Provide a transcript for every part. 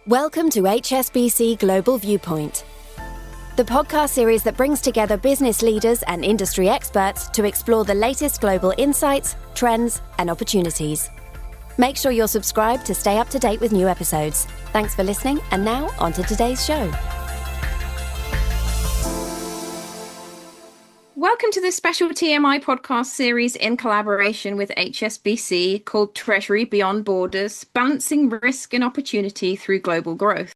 Welcome to HSBC Global Viewpoint, the podcast series that brings together business leaders and industry experts to explore the latest global insights, trends, and opportunities. Make sure you're subscribed to stay up to date with new episodes. Thanks for listening, and now on to today's show. Welcome to this special TMI podcast series in collaboration with HSBC called Treasury Beyond Borders, Balancing Risk and Opportunity Through Global Growth.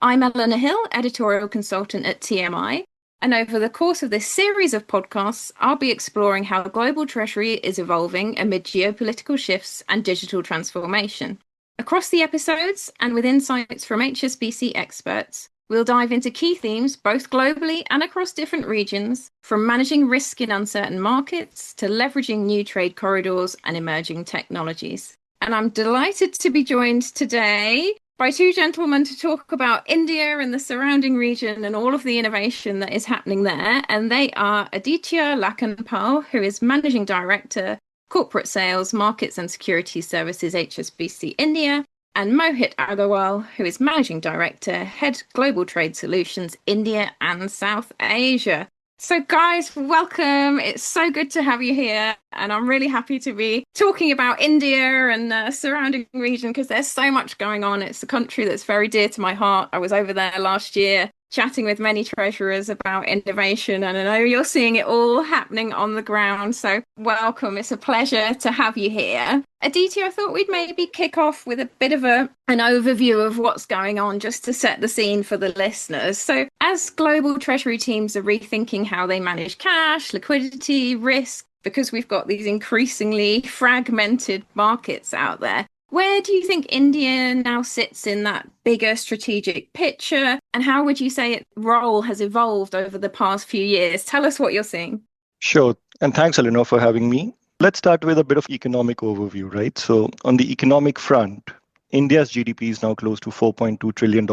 I'm Eleanor Hill, editorial consultant at TMI, and over the course of this series of podcasts, I'll be exploring how global treasury is evolving amid geopolitical shifts and digital transformation. Across the episodes, and with insights from HSBC experts, we'll dive into key themes both globally and across different regions, from managing risk in uncertain markets to leveraging new trade corridors and emerging technologies. And I'm delighted to be joined today by two gentlemen to talk about India and the surrounding region and all of the innovation that is happening there. And they are Aditya Lakhanpal, who is Managing Director, Corporate Sales, Markets and Securities Services, HSBC India, and Mohit Agarwal, who is Managing Director, Head Global Trade Solutions, India and South Asia. So guys, welcome. It's so good to have you here. And I'm really happy to be talking about India and the surrounding region because there's so much going on. It's a country that's very dear to my heart. I was over there last year chatting with many treasurers about innovation, and I know you're seeing it all happening on the ground. So welcome. It's a pleasure to have you here. Aditya, I thought we'd maybe kick off with a bit of an overview of what's going on just to set the scene for the listeners. So as global treasury teams are rethinking how they manage cash, liquidity, risk, because we've got these increasingly fragmented markets out there, where do you think India now sits in that bigger strategic picture? And how would you say its role has evolved over the past few years? Tell us what you're seeing. Sure. And thanks, Eleanor, for having me. Let's start with a bit of economic overview, right? So on the economic front, India's GDP is now close to $4.2 trillion.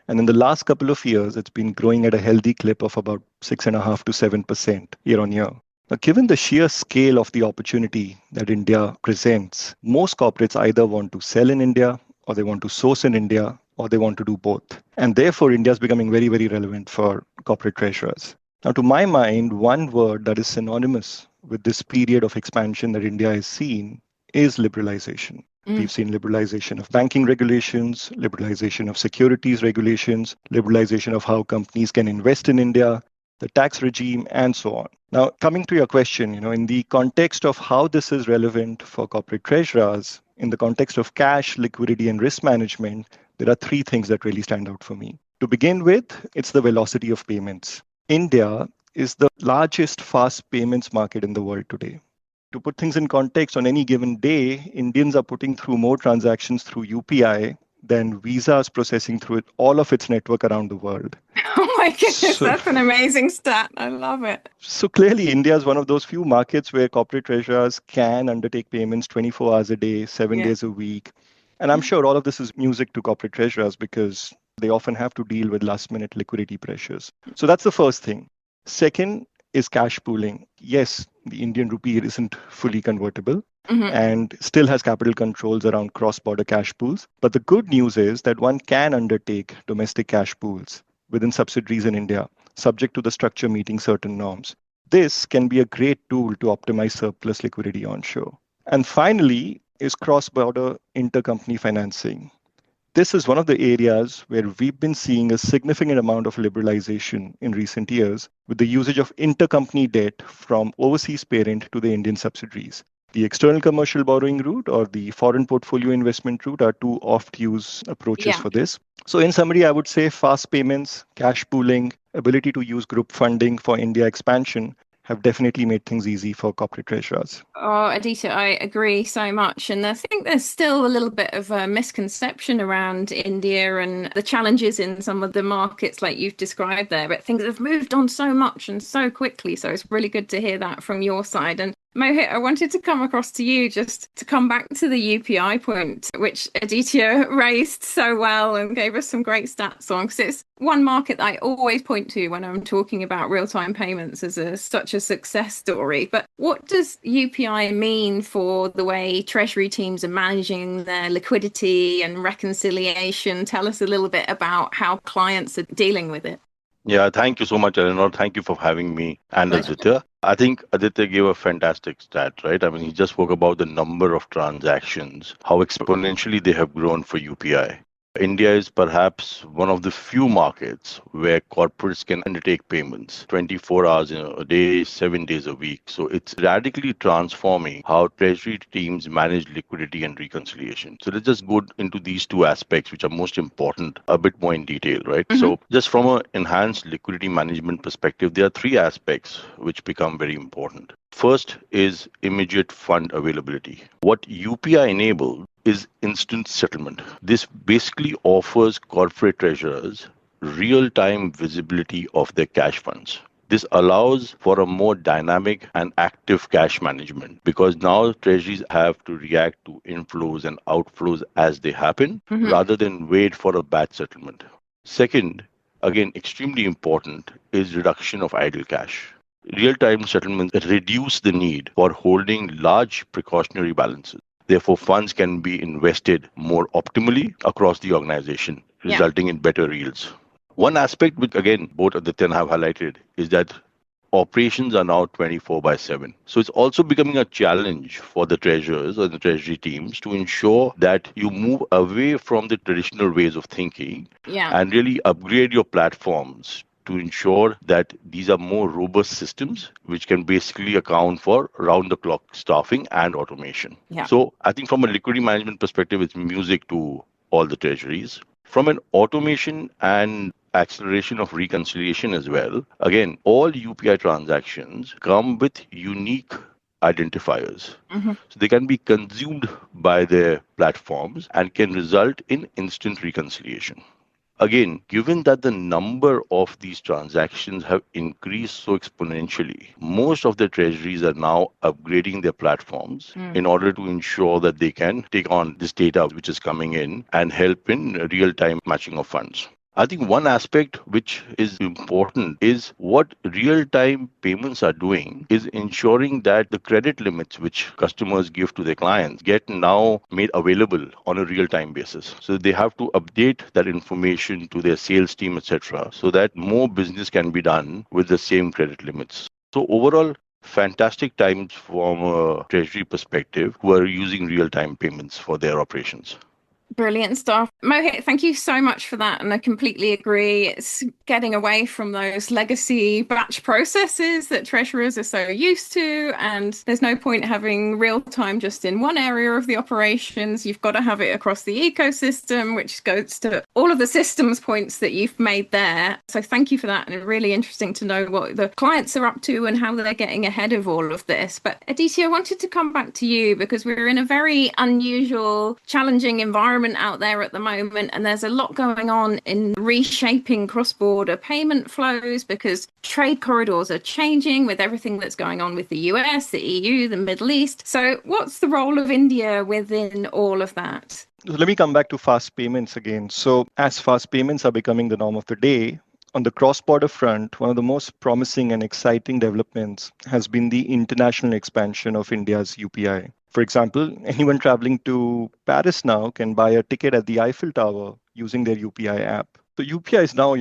And in the last couple of years, it's been growing at a healthy clip of about 6.5% to 7% year on year. Now, given the sheer scale of the opportunity that India presents, most corporates either want to sell in India, or they want to source in India, or they want to do both. And therefore, India is becoming very, very relevant for corporate treasurers. Now, to my mind, one word that is synonymous with this period of expansion that India has seen is liberalization. We've seen liberalization of banking regulations, liberalization of securities regulations, liberalization of how companies can invest in India, the tax regime, and so on. Now, coming to your question, in the context of how this is relevant for corporate treasurers, in the context of cash, liquidity, and risk management, there are three things that really stand out for me. To begin with, it's the velocity of payments. India is the largest fast payments market in the world today. To put things in context, on any given day, Indians are putting through more transactions through UPI than Visa is processing through all of its network around the world. Oh my goodness, that's an amazing stat. I love it. So clearly, India is one of those few markets where corporate treasurers can undertake payments 24 hours a day, 7 days a week. And I'm sure all of this is music to corporate treasurers because they often have to deal with last-minute liquidity pressures. So that's the first thing. Second is cash pooling. Yes, the Indian rupee isn't fully convertible. And still has capital controls around cross-border cash pools. But the good news is that one can undertake domestic cash pools within subsidiaries in India, subject to the structure meeting certain norms. This can be a great tool to optimize surplus liquidity onshore. And finally is cross-border intercompany financing. This is one of the areas where we've been seeing a significant amount of liberalization in recent years with the usage of intercompany debt from overseas parent to the Indian subsidiaries. The external commercial borrowing route or the foreign portfolio investment route are two oft-used approaches for this. So in summary, I would say fast payments, cash pooling, ability to use group funding for India expansion have definitely made things easy for corporate treasurers. Oh, Aditya, I agree so much. And I think there's still a little bit of a misconception around India and the challenges in some of the markets like you've described there. But things have moved on so much and so quickly. So it's really good to hear that from your side. And Mohit, I wanted to come across to you just to come back to the UPI point, which Aditya raised so well and gave us some great stats on, because it's one market that I always point to when I'm talking about real-time payments as such a success story. But what does UPI mean for the way Treasury teams are managing their liquidity and reconciliation? Tell us a little bit about how clients are dealing with it. Yeah, thank you so much, Eleanor. Thank you for having me and Pleasure. Aditya. I think Aditya gave a fantastic stat, right? I mean, he just spoke about the number of transactions, how exponentially they have grown for UPI. India is perhaps one of the few markets where corporates can undertake payments 24 hours in a day, 7 days a week. So it's radically transforming how treasury teams manage liquidity and reconciliation. So let's just go into these two aspects, which are most important, a bit more in detail, right? Mm-hmm. So just from an enhanced liquidity management perspective, there are three aspects which become very important. First is immediate fund availability. What UPI enabled is instant settlement. This basically offers corporate treasurers real-time visibility of their cash funds. This allows for a more dynamic and active cash management because now treasuries have to react to inflows and outflows as they happen rather than wait for a batch settlement. Second, again, extremely important, is reduction of idle cash. Real-time settlements reduce the need for holding large precautionary balances. Therefore, funds can be invested more optimally across the organization, resulting in better yields. One aspect which, again, both Aditya and I have highlighted is that operations are now 24/7. So it's also becoming a challenge for the treasurers or the treasury teams to ensure that you move away from the traditional ways of thinking and really upgrade your platforms to ensure that these are more robust systems which can basically account for round-the-clock staffing and automation. So I think from a liquidity management perspective, it's music to all the treasuries. From an automation and acceleration of reconciliation as well, again, all UPI transactions come with unique identifiers. So they can be consumed by their platforms and can result in instant reconciliation. Again, given that the number of these transactions have increased so exponentially, most of the treasuries are now upgrading their platforms in order to ensure that they can take on this data which is coming in and help in real-time matching of funds. I think one aspect which is important is what real-time payments are doing is ensuring that the credit limits which customers give to their clients get now made available on a real-time basis. So they have to update that information to their sales team, etc., so that more business can be done with the same credit limits. So overall, fantastic times from a treasury perspective who are using real-time payments for their operations. Brilliant stuff. Mohit, thank you so much for that. And I completely agree. It's getting away from those legacy batch processes that treasurers are so used to. And there's no point having real time just in one area of the operations. You've got to have it across the ecosystem, which goes to all of the systems points that you've made there. So thank you for that. And it's really interesting to know what the clients are up to and how they're getting ahead of all of this. But Aditya, I wanted to come back to you because we're in a very unusual, challenging environment out there at the moment, and there's a lot going on in reshaping cross-border payment flows because trade corridors are changing with everything that's going on with the US, the EU, the Middle East. So what's the role of India within all of that? Let me come back to fast payments again. So as fast payments are becoming the norm of the day, on the cross-border front, one of the most promising and exciting developments has been the international expansion of India's UPI. For example, anyone traveling to Paris now can buy a ticket at the Eiffel Tower using their UPI app. So UPI is now,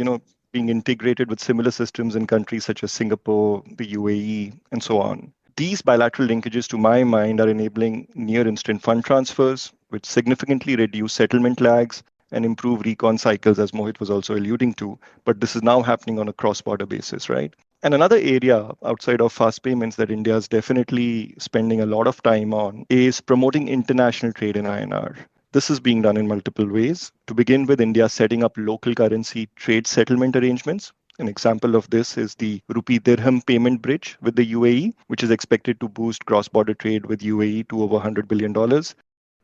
being integrated with similar systems in countries such as Singapore, the UAE, and so on. These bilateral linkages, to my mind, are enabling near-instant fund transfers, which significantly reduce settlement lags and improve recon cycles, as Mohit was also alluding to. But this is now happening on a cross-border basis, right? And another area outside of fast payments that India is definitely spending a lot of time on is promoting international trade in INR. This is being done in multiple ways. To begin with, India is setting up local currency trade settlement arrangements. An example of this is the rupee dirham payment bridge with the UAE, which is expected to boost cross-border trade with UAE to over $100 billion.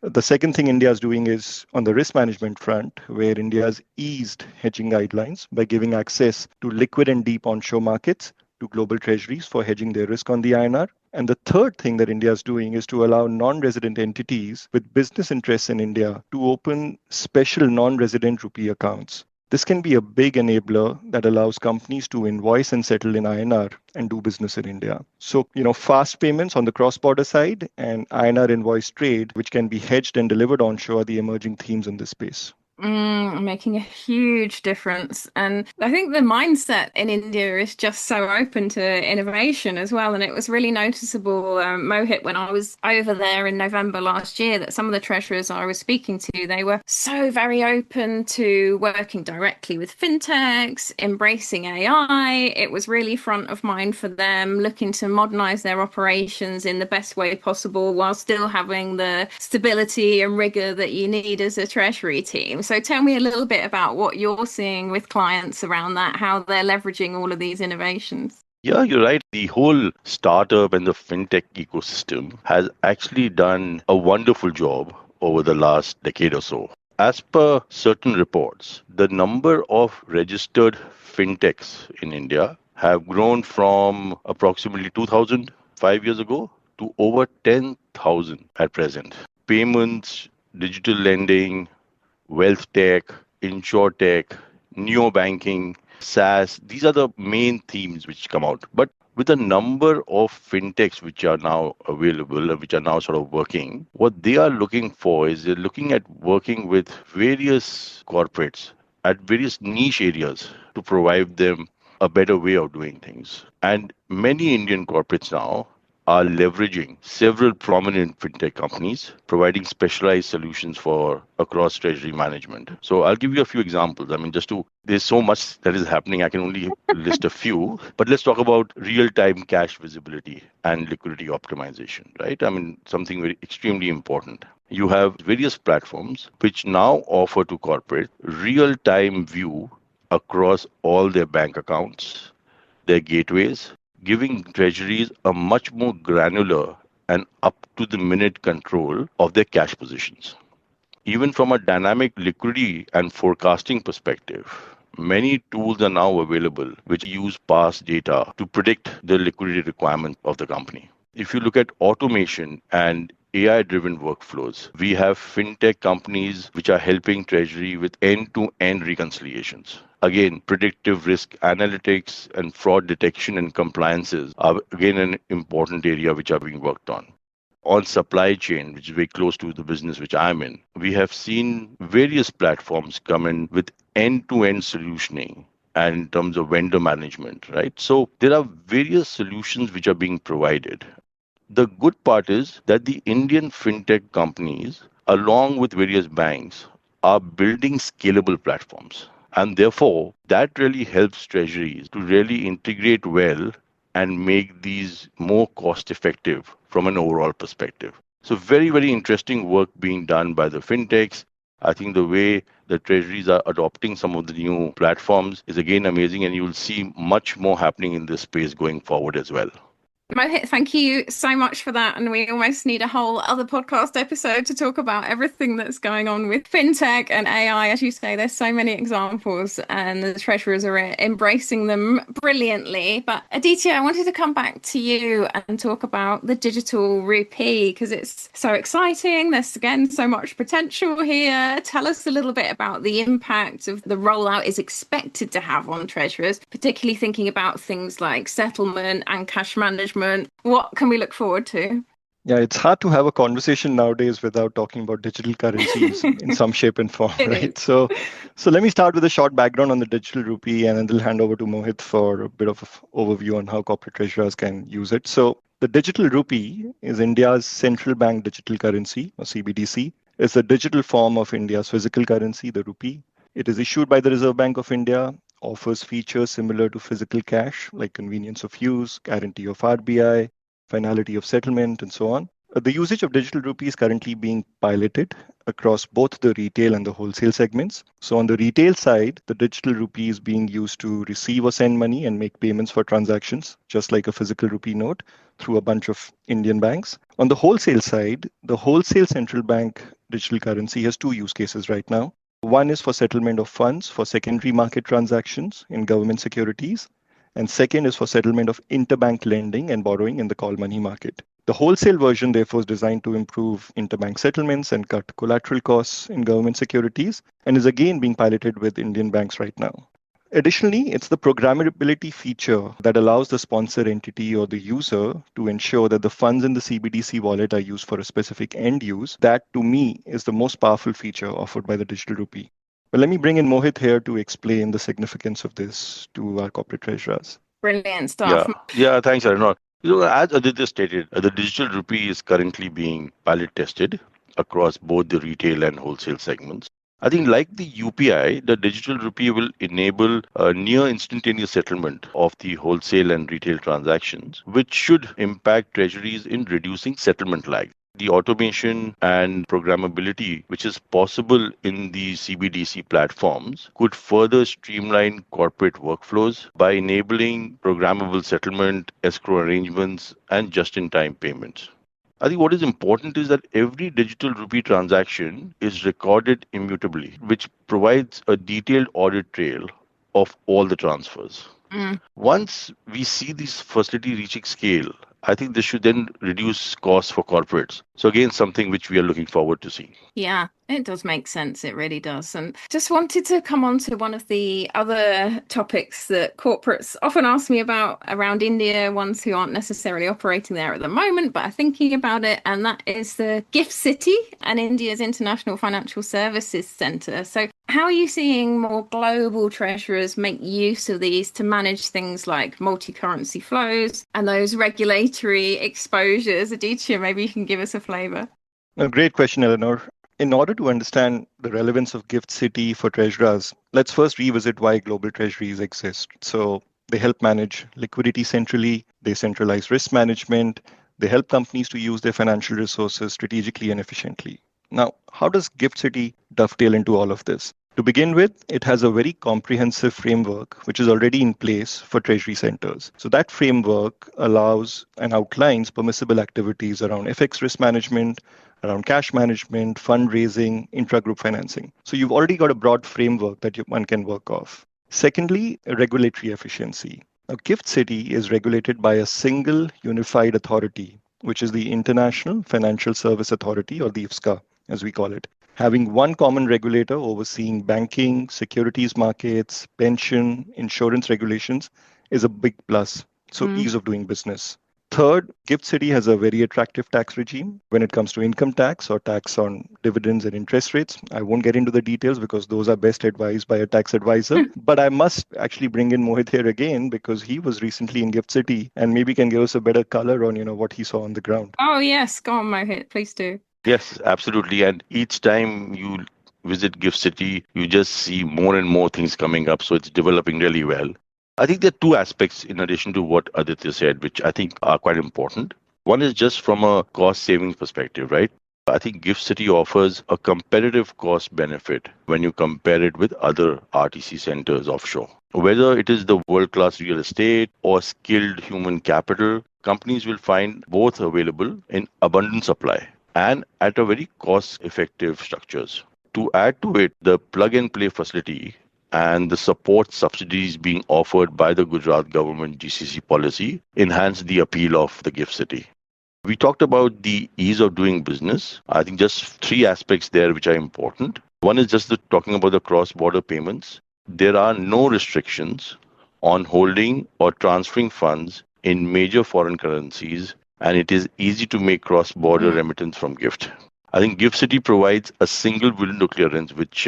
The second thing India is doing is on the risk management front, where India has eased hedging guidelines by giving access to liquid and deep onshore markets to global treasuries for hedging their risk on the INR. And the third thing that India is doing is to allow non-resident entities with business interests in India to open special non-resident rupee accounts. This can be a big enabler that allows companies to invoice and settle in INR and do business in India. So, fast payments on the cross-border side and INR invoice trade, which can be hedged and delivered onshore, are the emerging themes in this space. Making a huge difference. And I think the mindset in India is just so open to innovation as well. And it was really noticeable, Mohit, when I was over there in November last year, that some of the treasurers I was speaking to, they were so very open to working directly with fintechs, embracing AI. It was really front of mind for them, looking to modernize their operations in the best way possible while still having the stability and rigor that you need as a treasury team. So tell me a little bit about what you're seeing with clients around that, how they're leveraging all of these innovations. Yeah, you're right. The whole startup and the fintech ecosystem has actually done a wonderful job over the last decade or so. As per certain reports, the number of registered fintechs in India have grown from approximately 2,000 5 years ago to over 10,000 at present. Payments, digital lending, wealth tech, insurtech, neo-banking, SaaS, these are the main themes which come out. But with the number of fintechs which are now available, which are now sort of working, what they are looking for is they're looking at working with various corporates at various niche areas to provide them a better way of doing things. And many Indian corporates now are leveraging several prominent fintech companies, providing specialized solutions for across treasury management. So I'll give you a few examples. I mean, there's so much that is happening. I can only list a few, but let's talk about real-time cash visibility and liquidity optimization, right? I mean, something very extremely important. You have various platforms which now offer to corporate real-time view across all their bank accounts, their gateways, giving treasuries a much more granular and up-to-the-minute control of their cash positions. Even from a dynamic liquidity and forecasting perspective, many tools are now available which use past data to predict the liquidity requirements of the company. If you look at automation and AI-driven workflows, we have fintech companies which are helping treasury with end-to-end reconciliations. Again, predictive risk analytics and fraud detection and compliances are again an important area which are being worked on. On supply chain, which is very close to the business which I'm in, we have seen various platforms come in with end-to-end solutioning and in terms of vendor management, right? So there are various solutions which are being provided. The good part is that the Indian fintech companies, along with various banks, are building scalable platforms. And therefore, that really helps treasuries to really integrate well and make these more cost effective from an overall perspective. So very, very interesting work being done by the fintechs. I think the way the treasuries are adopting some of the new platforms is again amazing, and you will see much more happening in this space going forward as well. Mohit, thank you so much for that. And we almost need a whole other podcast episode to talk about everything that's going on with fintech and AI. As you say, there's so many examples and the treasurers are embracing them brilliantly. But Aditya, I wanted to come back to you and talk about the digital rupee because it's so exciting. There's again so much potential here. Tell us a little bit about the impact of the rollout is expected to have on treasurers, particularly thinking about things like settlement and cash management. What can we look forward to? Yeah, it's hard to have a conversation nowadays without talking about digital currencies in some shape and form, right? So let me start with a short background on the digital rupee, and then I'll hand over to Mohit for a bit of an overview on how corporate treasurers can use it. So the digital rupee is India's central bank digital currency, or CBDC. It's a digital form of India's physical currency, the rupee. It is issued by the Reserve Bank of India, offers features similar to physical cash, like convenience of use, guarantee of RBI, finality of settlement, and so on. The usage of digital rupee is currently being piloted across both the retail and the wholesale segments. So on the retail side, the digital rupee is being used to receive or send money and make payments for transactions, just like a physical rupee note, through a bunch of Indian banks. On the wholesale side, the wholesale central bank digital currency has two use cases right now. One is for settlement of funds for secondary market transactions in government securities, And second is for settlement of interbank lending and borrowing in the call money market. The wholesale version, therefore, is designed to improve interbank settlements and cut collateral costs in government securities, and is again being piloted with Indian banks right now. Additionally, it's the programmability feature that allows the sponsor entity or the user to ensure that the funds in the CBDC wallet are used for a specific end use. That, to me, is the most powerful feature offered by the digital rupee. But let me bring in Mohit here to explain the significance of this to our corporate treasurers. Brilliant stuff. Thanks, Arnav. As Aditya stated, the digital rupee is currently being pilot tested across both the retail and wholesale segments. I think like the UPI, the digital rupee will enable a near instantaneous settlement of the wholesale and retail transactions, which should impact treasuries in reducing settlement lag. The automation and programmability, which is possible in the CBDC platforms, could further streamline corporate workflows by enabling programmable settlement, escrow arrangements, and just-in-time payments. I think what is important is that every digital rupee transaction is recorded immutably, which provides a detailed audit trail of all the transfers. Once we see this facility reaching scale, I think this should then reduce costs for corporates. So again, something which we are looking forward to seeing. Yeah, it does make sense. It really does. And just wanted to come on to one of the other topics that corporates often ask me about around India, ones who aren't necessarily operating there at the moment, but are thinking about it. And that is the Gift City and India's International Financial Services Centre. So how are you seeing more global treasurers make use of these to manage things like multi-currency flows and those regulatory exposures? Aditya, maybe you can give us a flavour. A great question, Eleanor. In order to understand the relevance of Gift City for treasurers, let's first revisit why global treasuries exist. So they help manage liquidity centrally, they centralize risk management, they help companies to use their financial resources strategically and efficiently. Now, how does Gift City dovetail into all of this? To begin with, it has a very comprehensive framework which is already in place for treasury centers. So that framework allows and outlines permissible activities around FX risk management, around cash management, fundraising, intra-group financing. So you've already got a broad framework that one can work off. Secondly, regulatory efficiency. Now, Gift City is regulated by a single unified authority, which is the International Financial Service Authority, or the IFSCA, as we call it. Having one common regulator overseeing banking, securities markets, pension, insurance regulations is a big plus. So ease of doing business. Third, Gift City has a very attractive tax regime when it comes to income tax or tax on dividends and interest rates. I won't get into the details because those are best advised by a tax advisor. But I must actually bring in Mohit here again because he was recently in Gift City and maybe can give us a better color on, what he saw on the ground. Oh, yes. Go on, Mohit. Please do. Yes, absolutely. And each time you visit Gift City, you just see more and more things coming up. So it's developing really well. I think there are two aspects in addition to what Aditya said, which I think are quite important. One is just from a cost savings perspective, right? I think Gift City offers a competitive cost benefit when you compare it with other RTC centers offshore. Whether it is the world-class real estate or skilled human capital, companies will find both available in abundant supply and at a very cost-effective structures. To add to it, the plug-and-play facility and the support subsidies being offered by the Gujarat government GCC policy enhance the appeal of the Gift City. We talked about the ease of doing business. I think just three aspects there which are important. One is just talking about the cross-border payments. There are no restrictions on holding or transferring funds in major foreign currencies, and it is easy to make cross-border remittance from Gift. I think Gift City provides a single window clearance, which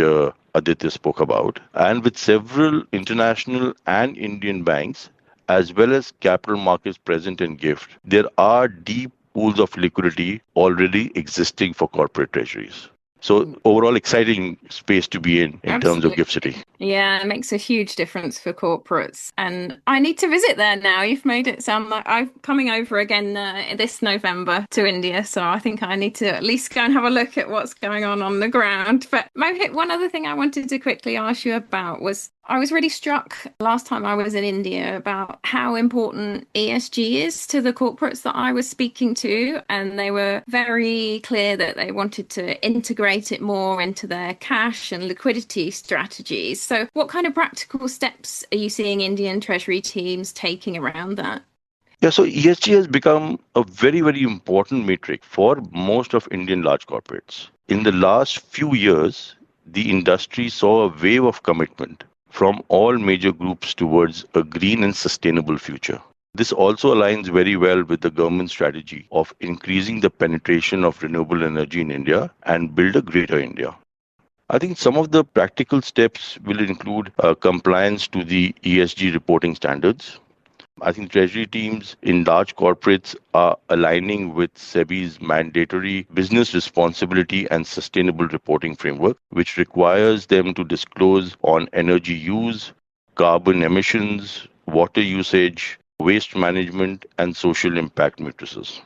Aditya spoke about, and with several international and Indian banks, as well as capital markets present in Gift, there are deep pools of liquidity already existing for corporate treasuries. So overall, exciting space to be in terms of Gift City. Yeah, it makes a huge difference for corporates. And I need to visit there now. You've made it sound like I'm coming over again this November to India. So I think I need to at least go and have a look at what's going on the ground. But Mohit, one other thing I wanted to quickly ask you about was I was really struck last time I was in India about how important ESG is to the corporates that I was speaking to. And they were very clear that they wanted to integrate integrate it more into their cash and liquidity strategies. So what kind of practical steps are you seeing Indian Treasury teams taking around that? Yeah, so ESG has become a very, very important metric for most of Indian large corporates. In the last few years, the industry saw a wave of commitment from all major groups towards a green and sustainable future. This also aligns very well with the government's strategy of increasing the penetration of renewable energy in India and build a greater India. I think some of the practical steps will include compliance to the ESG reporting standards. I think treasury teams in large corporates are aligning with SEBI's mandatory business responsibility and sustainable reporting framework, which requires them to disclose on energy use, carbon emissions, water usage, waste management, and social impact matrices.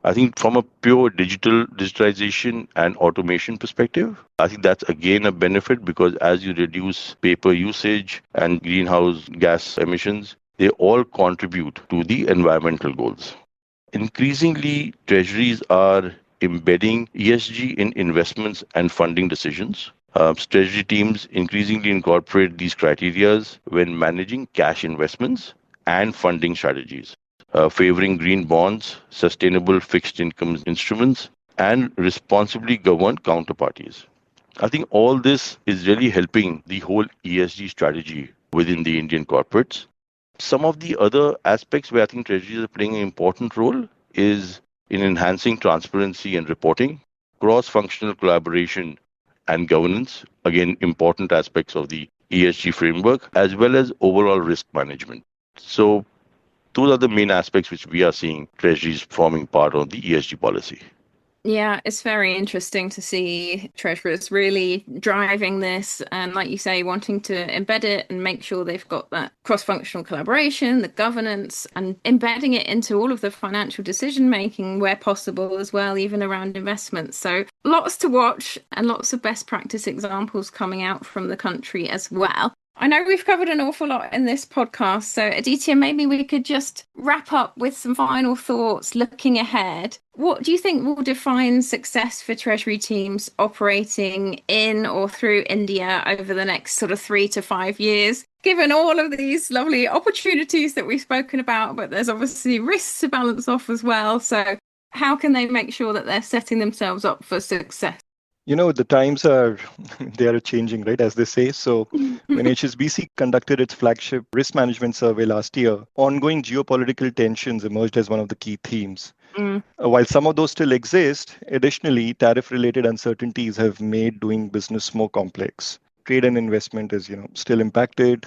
I think from a pure digitalization and automation perspective, I think that's again a benefit because as you reduce paper usage and greenhouse gas emissions, they all contribute to the environmental goals. Increasingly, treasuries are embedding ESG in investments and funding decisions. Treasury teams increasingly incorporate these criteria when managing cash investments and funding strategies, favoring green bonds, sustainable fixed income instruments, and responsibly governed counterparties. I think all this is really helping the whole ESG strategy within the Indian corporates. Some of the other aspects where I think treasuries are playing an important role is in enhancing transparency and reporting, cross-functional collaboration and governance, again, important aspects of the ESG framework, as well as overall risk management. So those are the main aspects which we are seeing treasuries forming part of the ESG policy. Yeah, it's very interesting to see treasurers really driving this and, like you say, wanting to embed it and make sure they've got that cross-functional collaboration, the governance, and embedding it into all of the financial decision-making where possible as well, even around investments. So lots to watch and lots of best practice examples coming out from the country as well. I know we've covered an awful lot in this podcast, so Aditya, maybe we could just wrap up with some final thoughts looking ahead. What do you think will define success for Treasury teams operating in or through India over the next sort of 3 to 5 years? Given all of these lovely opportunities that we've spoken about, but there's obviously risks to balance off as well. So how can they make sure that they're setting themselves up for success? You know, the times are changing, right, as they say. So when HSBC conducted its flagship risk management survey last year, ongoing geopolitical tensions emerged as one of the key themes. While some of those still exist, additionally, tariff-related uncertainties have made doing business more complex. Trade and investment is, still impacted.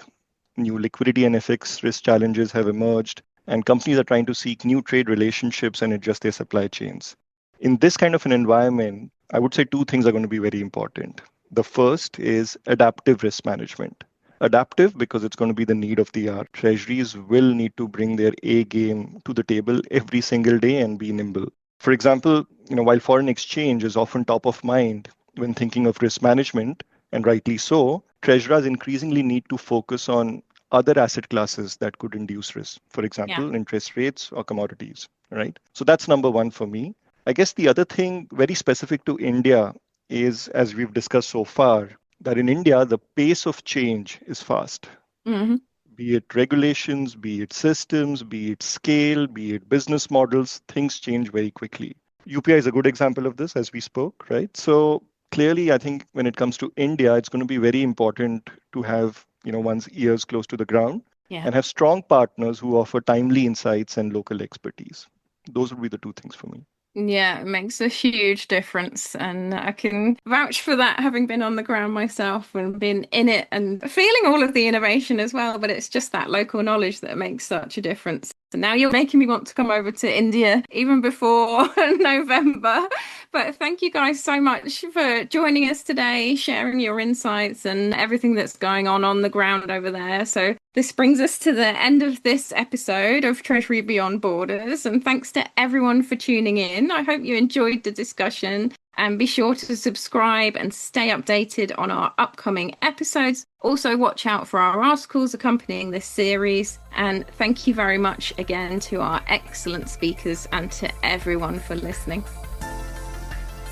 New liquidity and FX risk challenges have emerged, and companies are trying to seek new trade relationships and adjust their supply chains. In this kind of an environment, I would say two things are going to be very important. The first is adaptive risk management. Adaptive because it's going to be the need of the hour. Treasuries will need to bring their A game to the table every single day and be nimble. For example, while foreign exchange is often top of mind when thinking of risk management, and rightly so, treasurers increasingly need to focus on other asset classes that could induce risk. For example, interest rates or commodities, right? So that's number one for me. I guess the other thing very specific to India is, as we've discussed so far, that in India, the pace of change is fast. Be it regulations, be it systems, be it scale, be it business models, things change very quickly. UPI is a good example of this, as we spoke, right? So clearly, I think when it comes to India, it's going to be very important to have, one's ears close to the ground and have strong partners who offer timely insights and local expertise. Those would be the two things for me. Yeah, it makes a huge difference. And I can vouch for that, having been on the ground myself and been in it and feeling all of the innovation as well. But it's just that local knowledge that makes such a difference. So now you're making me want to come over to India even before November. But thank you guys so much for joining us today, sharing your insights and everything that's going on the ground over there. So this brings us to the end of this episode of Treasury Beyond Borders. And thanks to everyone for tuning in. I hope you enjoyed the discussion. And be sure to subscribe and stay updated on our upcoming episodes. Also, watch out for our articles accompanying this series. And thank you very much again to our excellent speakers and to everyone for listening.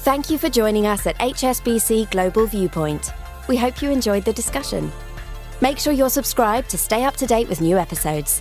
Thank you for joining us at HSBC Global Viewpoint. We hope you enjoyed the discussion. Make sure you're subscribed to stay up to date with new episodes.